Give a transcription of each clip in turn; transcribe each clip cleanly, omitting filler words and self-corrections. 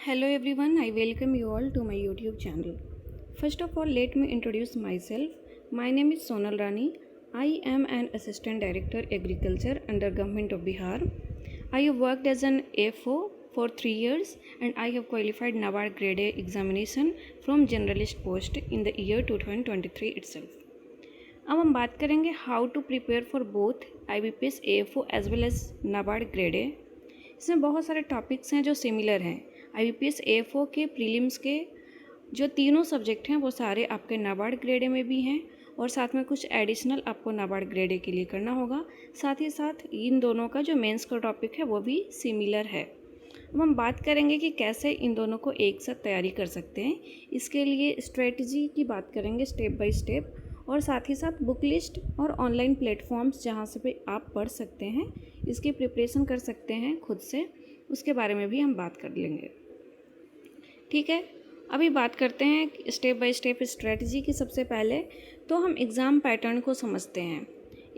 Hello everyone, I welcome you all to my YouTube channel. First of all, let me introduce myself. My name is Sonal Rani. I am an Assistant Director Agriculture under Government of Bihar. I have worked as an AFO for 3 years and I have qualified NABARD Grade A examination from Generalist post in the year 2023 itself. अब हम बात करेंगे how to prepare for both IBPS AFO as well as NABARD grade A. इसमें बहुत सारे topics हैं जो similar हैं। IBPS AFO के प्रीलिम्स के जो तीनों सब्जेक्ट हैं वो सारे आपके NABARD ग्रेड ए में भी हैं और साथ में कुछ एडिशनल आपको NABARD ग्रेड ए के लिए करना होगा। साथ ही साथ इन दोनों का जो मेंस का टॉपिक है वो भी सिमिलर है। अब हम बात करेंगे कि कैसे इन दोनों को एक साथ तैयारी कर सकते हैं। इसके लिए स्ट्रेटजी की बात करेंगे स्टेप बाय स्टेप, और साथ ही साथ बुक लिस्ट और ऑनलाइन प्लेटफॉर्म्स जहाँ से भी आप पढ़ सकते हैं, इसकी प्रिपरेशन कर सकते हैं खुद से, उसके बारे में भी हम बात कर लेंगे। ठीक है, अभी बात करते हैं स्टेप बाय स्टेप स्ट्रेटजी की। सबसे पहले तो हम एग्ज़ाम पैटर्न को समझते हैं।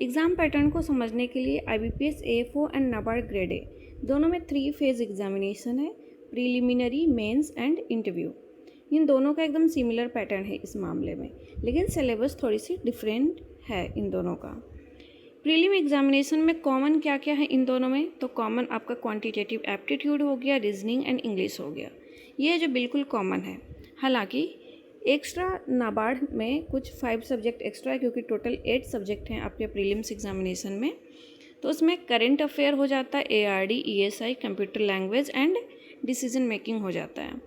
एग्ज़ाम पैटर्न को समझने के लिए IBPS AFO and NABARD grade ए दोनों में 3 फेज़ एग्जामिनेशन है, प्रीलिमिनरी, मेंस एंड इंटरव्यू। इन दोनों का एकदम सिमिलर पैटर्न है इस मामले में, लेकिन सिलेबस थोड़ी सी डिफरेंट है इन दोनों का। प्रीलिम एग्जामिनेशन में कॉमन क्या क्या है इन दोनों में, तो कॉमन आपका क्वांटिटेटिव एप्टीट्यूड हो गया, रीजनिंग एंड इंग्लिश हो गया, ये जो बिल्कुल कॉमन है। हालांकि एक्स्ट्रा NABARD में कुछ 5 सब्जेक्ट एक्स्ट्रा है, क्योंकि टोटल 8 सब्जेक्ट हैं आपके प्रीलिम्स एग्जामिनेशन में। तो उसमें करंट अफेयर हो जाता है, ARD, ESI, computer language and decision making हो जाता है।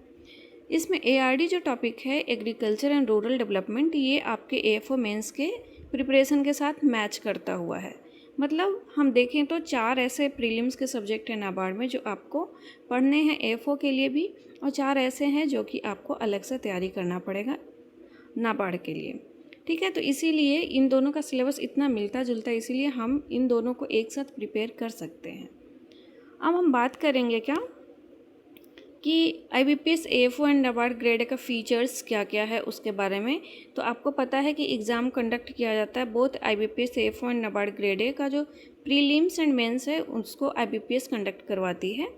इसमें ARD जो टॉपिक है, एग्रीकल्चर एंड रूरल डेवलपमेंट, ये आपके AFO मेंस के प्रिपरेशन के साथ मैच करता हुआ है। मतलब हम देखें तो 4 ऐसे प्रीलिम्स के सब्जेक्ट हैं NABARD में जो आपको पढ़ने हैं AFO के लिए भी, और 4 ऐसे हैं जो कि आपको अलग से तैयारी करना पड़ेगा NABARD के लिए। ठीक है, तो इसीलिए इन दोनों का सिलेबस इतना मिलता जुलता है, इसीलिए हम इन दोनों को एक साथ प्रिपेयर कर सकते हैं। अब हम बात करेंगे क्या कि IBPS AFO and NABARD grade का फ़ीचर्स क्या क्या है उसके बारे में। तो आपको पता है कि एग्ज़ाम कंडक्ट किया जाता है both IBPS AFO and NABARD grade का जो प्रीलिम्स एंड मेंस है उसको IBPS कंडक्ट करवाती है।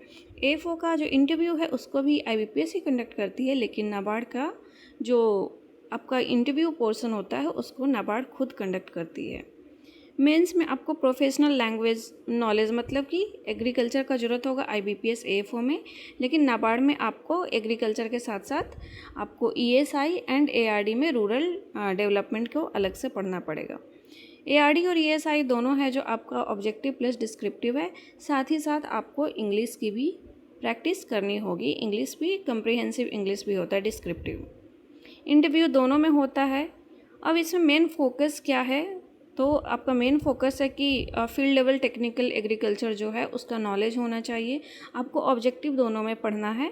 AFO का जो इंटरव्यू है उसको भी IBPS ही कंडक्ट करती है, लेकिन NABARD का जो आपका इंटरव्यू पोर्शन होता है उसको NABARD खुद कंडक्ट करती है। मेंस में आपको प्रोफेशनल लैंग्वेज नॉलेज, मतलब कि एग्रीकल्चर का ज़रूरत होगा IBPS AFO में, लेकिन NABARD में आपको एग्रीकल्चर के साथ साथ आपको ESI एंड ARD में रूरल डेवलपमेंट को अलग से पढ़ना पड़ेगा। ARD और ESI दोनों है जो आपका ऑब्जेक्टिव प्लस डिस्क्रिप्टिव है। साथ ही साथ आपको इंग्लिश की भी प्रैक्टिस करनी होगी। इंग्लिश भी कंप्रिहेंसिव इंग्लिश भी होता है, डिस्क्रिप्टिव। इंटरव्यू दोनों में होता है। अब इसमें मेन फोकस क्या है, तो आपका मेन फोकस है कि फील्ड लेवल टेक्निकल एग्रीकल्चर जो है उसका नॉलेज होना चाहिए। आपको ऑब्जेक्टिव दोनों में पढ़ना है,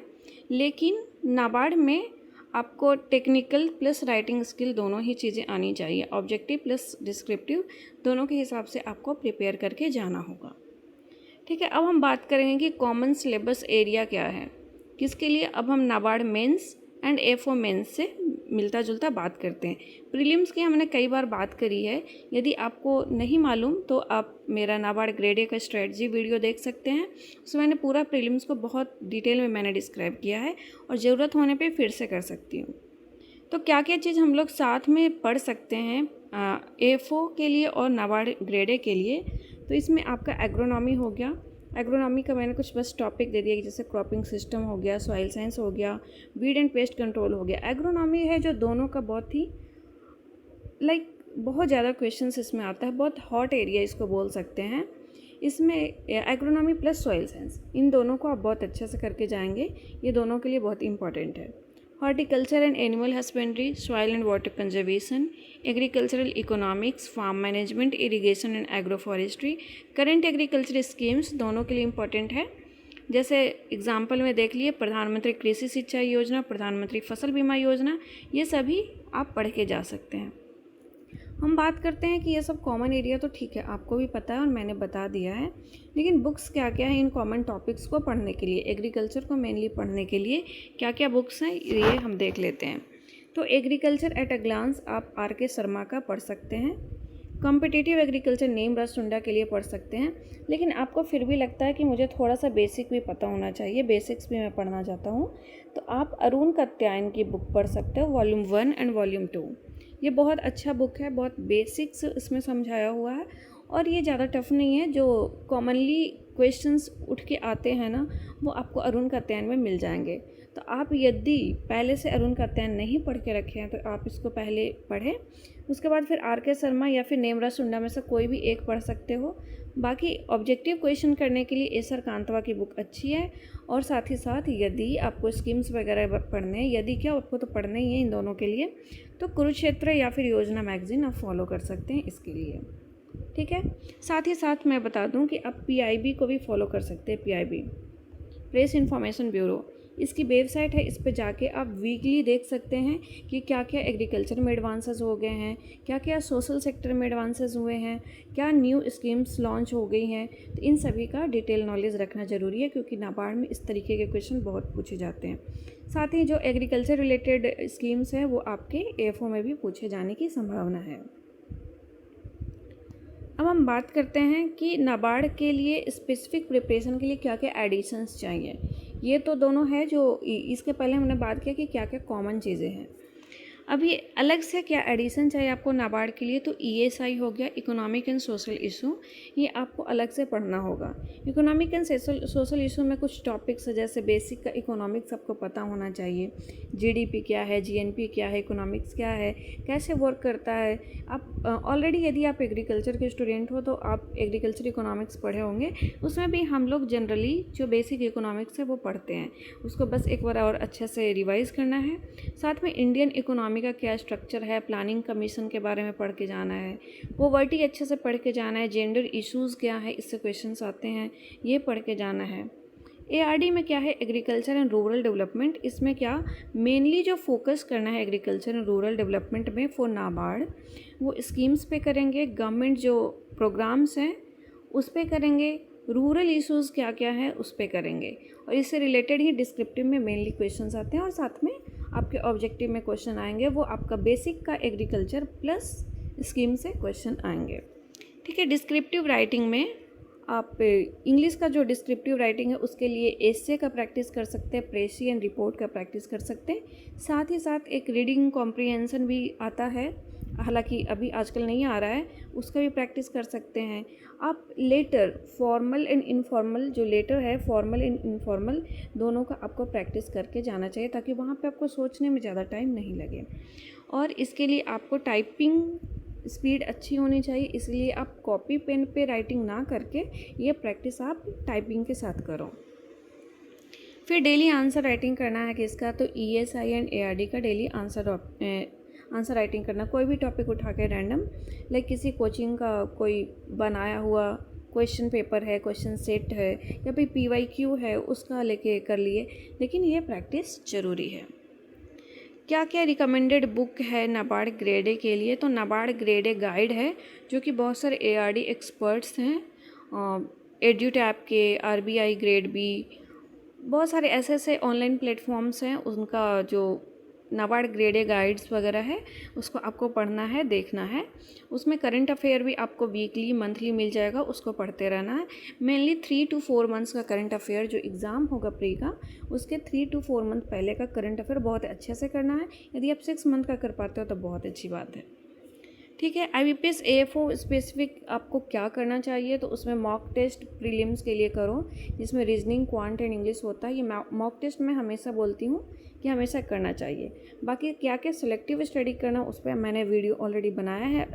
लेकिन NABARD में आपको टेक्निकल प्लस राइटिंग स्किल दोनों ही चीज़ें आनी चाहिए। ऑब्जेक्टिव प्लस डिस्क्रिप्टिव दोनों के हिसाब से आपको प्रिपेयर करके जाना होगा। ठीक है, अब हम बात करेंगे कि कॉमन सिलेबस एरिया क्या है किसके लिए। अब हम NABARD mains and AFO mains से मिलता जुलता बात करते हैं। प्रीलिम्स की हमने कई बार बात करी है, यदि आपको नहीं मालूम तो आप मेरा NABARD ग्रेड ए का स्ट्रेटजी वीडियो देख सकते हैं। उसमें मैंने पूरा प्रीलिम्स को बहुत डिटेल में मैंने डिस्क्राइब किया है, और ज़रूरत होने पे फिर से कर सकती हूँ। तो क्या क्या चीज़ हम लोग साथ में पढ़ सकते हैं AFO के लिए और NABARD ग्रेड ए के लिए। तो इसमें आपका एग्रोनॉमी हो गया। एग्रोनॉमी का मैंने कुछ बस टॉपिक दे दिया कि जैसे क्रॉपिंग सिस्टम हो गया, सॉइल साइंस हो गया, वीड एंड पेस्ट कंट्रोल हो गया। एग्रोनॉमी है जो दोनों का बहुत ही बहुत ज़्यादा क्वेश्चंस इसमें आता है, बहुत हॉट एरिया इसको बोल सकते हैं। इसमें एग्रोनॉमी प्लस सॉइल साइंस, इन दोनों को आप बहुत अच्छे से करके जाएंगे, ये दोनों के लिए बहुत इंपॉर्टेंट है। Horticulture and animal husbandry, soil and water conservation, agricultural economics, farm management, irrigation and agro forestry, current agriculture schemes दोनों के लिए इम्पॉर्टेंट है। जैसे एग्जाम्पल में देख लिए प्रधानमंत्री कृषि सिंचाई योजना, प्रधानमंत्री फसल बीमा योजना, ये सभी आप पढ़ के जा सकते हैं। हम बात करते हैं कि ये सब कॉमन एरिया तो ठीक है, आपको भी पता है और मैंने बता दिया है, लेकिन बुक्स क्या क्या है इन कॉमन टॉपिक्स को पढ़ने के लिए, एग्रीकल्चर को मेनली पढ़ने के लिए क्या क्या बुक्स हैं ये हम देख लेते हैं। तो एग्रीकल्चर एट अ ग्लांस आप RK शर्मा का पढ़ सकते हैं। कॉम्पिटिटिव एग्रीकल्चर नेम रस सुंडा के लिए पढ़ सकते हैं, लेकिन आपको फिर भी लगता है कि मुझे थोड़ा सा बेसिक भी पता होना चाहिए, बेसिक्स भी मैं पढ़ना चाहता हूँ, तो आप अरुण कात्यायन की बुक पढ़ सकते हो, वॉल्यूम 1 एंड वॉल्यूम 2। ये बहुत अच्छा बुक है, बहुत बेसिक्स इसमें समझाया हुआ है और ये ज़्यादा टफ नहीं है। जो कॉमनली क्वेश्चंस उठ के आते हैं ना, वो आपको अरुण कात्यायन में मिल जाएंगे। तो आप यदि पहले से अरुण कात्यायन नहीं पढ़ के रखे हैं तो आप इसको पहले पढ़ें, उसके बाद फिर आर के शर्मा या फिर नेमराज सुंडा में से कोई भी एक पढ़ सकते हो। बाकी ऑब्जेक्टिव क्वेश्चन करने के लिए एस आर कांतवा की बुक अच्छी है। और साथ ही साथ यदि आपको स्कीम्स वगैरह पढ़ने हैं, यदि क्या आपको तो पढ़ने ही है इन दोनों के लिए, तो कुरुक्षेत्र या फिर योजना मैगजीन आप फॉलो कर सकते हैं इसके लिए। ठीक है, साथ ही साथ मैं बता दूं कि आप PIB को भी फॉलो कर सकते हैं। PIB प्रेस इन्फॉर्मेशन ब्यूरो, इसकी वेबसाइट है, इस पे जाके आप वीकली देख सकते हैं कि क्या क्या एग्रीकल्चर में एडवांसेस हो गए हैं, क्या क्या सोशल सेक्टर में एडवांसेस हुए हैं, क्या न्यू स्कीम्स लॉन्च हो गई हैं। तो इन सभी का डिटेल नॉलेज रखना ज़रूरी है, क्योंकि नाबार्ड में इस तरीके के क्वेश्चन बहुत पूछे जाते हैं। साथ ही जो एग्रीकल्चर रिलेटेड स्कीम्स हैं वो आपके AFO में भी पूछे जाने की संभावना है। अब हम बात करते हैं कि नाबार्ड के लिए स्पेसिफिक प्रिपरेशन के लिए क्या क्या एडिशंस चाहिए। ये तो दोनों है, जो इसके पहले हमने बात किया कि क्या क्या कॉमन चीज़ें हैं। अभी अलग से क्या एडिशन चाहिए आपको नाबार्ड के लिए, तो ESI हो गया, इकोनॉमिक एंड सोशल इशू, ये आपको अलग से पढ़ना होगा। इकोनॉमिक एंड सोशल इशू में कुछ टॉपिक्स है, जैसे बेसिक का इकोनॉमिक्स आपको पता होना चाहिए, GDP क्या है, GNP क्या है, इकोनॉमिक्स क्या है, कैसे वर्क करता है। आप ऑलरेडी यदि आप एग्रीकल्चर के स्टूडेंट हो तो आप एग्रीकल्चर इकोनॉमिक्स पढ़े होंगे, उसमें भी हम लोग जनरली जो बेसिक इकोनॉमिक्स है वो पढ़ते हैं, उसको बस एक बार और अच्छे से रिवाइज़ करना है। साथ में इंडियन इकोनॉमी का क्या स्ट्रक्चर है, प्लानिंग कमीशन के बारे में पढ़ के जाना है, पॉवर्टी अच्छे से पढ़ के जाना है, जेंडर इश्यूज़ क्या है, इससे क्वेश्चंस आते हैं, ये पढ़ के जाना है। ARD में क्या है, एग्रीकल्चर एंड रूरल डेवलपमेंट, इसमें क्या मेनली जो फोकस करना है एग्रीकल्चर एंड रूरल डेवलपमेंट में फॉर नाबार्ड, वो स्कीम्स पे करेंगे, गवर्नमेंट जो प्रोग्राम्स हैं उस पे करेंगे, रूरल इश्यूज़ क्या क्या है उस पे करेंगे, और इससे रिलेटेड ही डिस्क्रिप्टिव में मेनली क्वेश्चंस आते हैं, और साथ में आपके ऑब्जेक्टिव में क्वेश्चन आएंगे, वो आपका बेसिक का एग्रीकल्चर प्लस स्कीम से क्वेश्चन आएंगे। ठीक है, डिस्क्रिप्टिव राइटिंग में आप इंग्लिश का जो डिस्क्रिप्टिव राइटिंग है उसके लिए एसे का प्रैक्टिस कर सकते हैं, प्रेसी एंड रिपोर्ट का प्रैक्टिस कर सकते हैं। साथ ही साथ एक रीडिंग कॉम्प्रिहेंशन भी आता है, हालांकि अभी आजकल नहीं आ रहा है, उसका भी प्रैक्टिस कर सकते हैं। आप लेटर फॉर्मल एंड इनफॉर्मल, जो लेटर है फॉर्मल एंड इनफॉर्मल, दोनों का आपको प्रैक्टिस करके जाना चाहिए, ताकि वहाँ पे आपको सोचने में ज़्यादा टाइम नहीं लगे। और इसके लिए आपको टाइपिंग स्पीड अच्छी होनी चाहिए, इसलिए आप कॉपी पेन पे राइटिंग ना करके ये प्रैक्टिस आप टाइपिंग के साथ करो। फिर डेली आंसर राइटिंग करना है किसका, तो ESI एंड ARD का डेली आंसर राइटिंग करना, कोई भी टॉपिक उठा के रैंडम, लाइक किसी कोचिंग का कोई बनाया हुआ क्वेश्चन पेपर है, क्वेश्चन सेट है, या फिर PYQ है, उसका लेके कर लिए, लेकिन ये प्रैक्टिस ज़रूरी है। क्या क्या रिकमेंडेड बुक है नाबार्ड ग्रेड ए के लिए, तो नाबार्ड ग्रेड ए गाइड है, जो कि बहुत सारे ARD एक्सपर्ट्स हैं, एड्यूटैप के, RBI ग्रेड B, बहुत सारे ऐसे ऑनलाइन प्लेटफॉर्म्स हैं, उनका जो नाबार्ड ग्रेड ए गाइड्स वगैरह है उसको आपको पढ़ना है, देखना है। उसमें करंट अफेयर भी आपको वीकली मंथली मिल जाएगा, उसको पढ़ते रहना है। मेनली 3 to 4 मंथ्स का करंट अफेयर, जो एग्ज़ाम होगा प्री का, उसके 3 to 4 मंथ पहले का करंट अफेयर बहुत अच्छे से करना है। यदि आप 6 मंथ का कर पाते हो तो बहुत अच्छी बात है। ठीक है, IBPS AFO स्पेसिफिक आपको क्या करना चाहिए, तो उसमें मॉक टेस्ट प्रीलिम्स के लिए करो, जिसमें रीजनिंग, क्वांट एंड इंग्लिश होता है। ये मॉक टेस्ट मैं हमेशा बोलती हूँ कि हमेशा करना चाहिए। बाकी क्या क्या सिलेक्टिव स्टडी करना, उस पर मैंने वीडियो ऑलरेडी बनाया है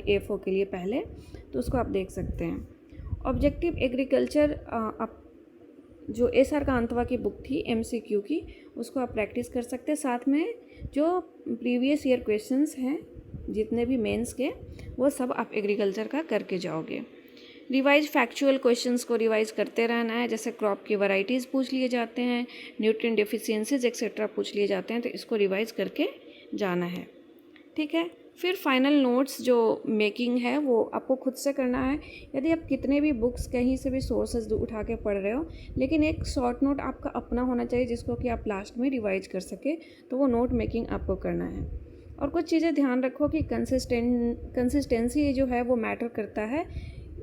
AFO के लिए पहले, तो उसको आप देख सकते हैं। ऑब्जेक्टिव एग्रीकल्चर आप जो SR कांतवा की बुक थी MCQ की, उसको आप प्रैक्टिस कर सकते हैं। साथ में जो प्रीवियस ईयर क्वेश्चंस हैं जितने भी मेंस के, वो सब आप एग्रीकल्चर का करके जाओगे। रिवाइज फैक्चुअल क्वेश्चंस को रिवाइज करते रहना है, जैसे क्रॉप की वैरायटीज़ पूछ लिए जाते हैं, न्यूट्रिएंट डेफिशिएंसीज एक्सेट्रा पूछ लिए जाते हैं, तो इसको रिवाइज करके जाना है। ठीक है, फिर फाइनल नोट्स जो मेकिंग है वो आपको खुद से करना है। यदि आप कितने भी बुक्स कहीं से भी सोर्सेज उठा के पढ़ रहे हो, लेकिन एक शॉर्ट नोट आपका अपना होना चाहिए, जिसको कि आप लास्ट में रिवाइज कर सके, तो वो नोट मेकिंग आपको करना है। और कुछ चीज़ें ध्यान रखो कि कंसिस्टेंसी जो है वो मैटर करता है।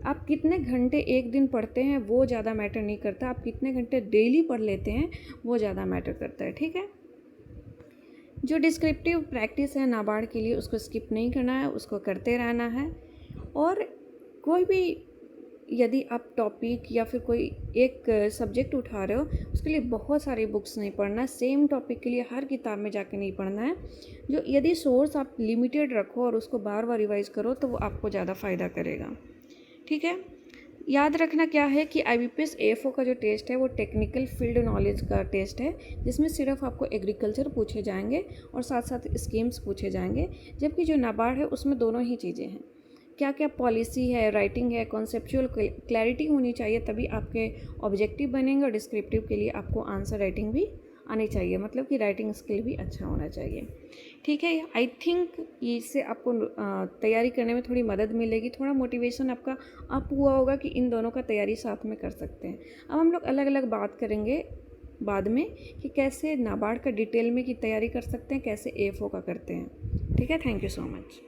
आप कितने घंटे एक दिन पढ़ते हैं वो ज़्यादा मैटर नहीं करता, आप कितने घंटे डेली पढ़ लेते हैं वो ज़्यादा मैटर करता है, ठीक है। जो डिस्क्रिप्टिव प्रैक्टिस है नाबार्ड के लिए उसको स्किप नहीं करना है, उसको करते रहना है। और कोई भी यदि आप टॉपिक या फिर कोई एक सब्जेक्ट उठा रहे हो उसके लिए बहुत सारी बुक्स नहीं पढ़ना, सेम टॉपिक के लिए हर किताब में जाके नहीं पढ़ना है। जो यदि सोर्स आप लिमिटेड रखो और उसको बार बार रिवाइज करो तो वो आपको ज़्यादा फ़ायदा करेगा, ठीक है। याद रखना क्या है कि IBPS AFO का जो टेस्ट है वो टेक्निकल फील्ड नॉलेज का टेस्ट है, जिसमें सिर्फ आपको एग्रीकल्चर पूछे जाएंगे और साथ साथ स्कीम्स पूछे जाएंगे। जबकि जो नाबार्ड है उसमें दोनों ही चीज़ें हैं, क्या क्या पॉलिसी है, राइटिंग है, कॉन्सेप्चुअल क्लैरिटी होनी चाहिए, तभी आपके ऑब्जेक्टिव बनेंगे। और डिस्क्रिप्टिव के लिए आपको आंसर राइटिंग भी आनी चाहिए, मतलब कि राइटिंग स्किल भी अच्छा होना चाहिए, ठीक है। आई थिंक इससे आपको तैयारी करने में थोड़ी मदद मिलेगी, थोड़ा मोटिवेशन आपका अप हुआ होगा कि इन दोनों का तैयारी साथ में कर सकते हैं। अब हम लोग अलग अलग बात करेंगे बाद में कि कैसे नाबार्ड का डिटेल में की तैयारी कर सकते हैं, कैसे AFO का करते हैं, ठीक है। Thank you so much.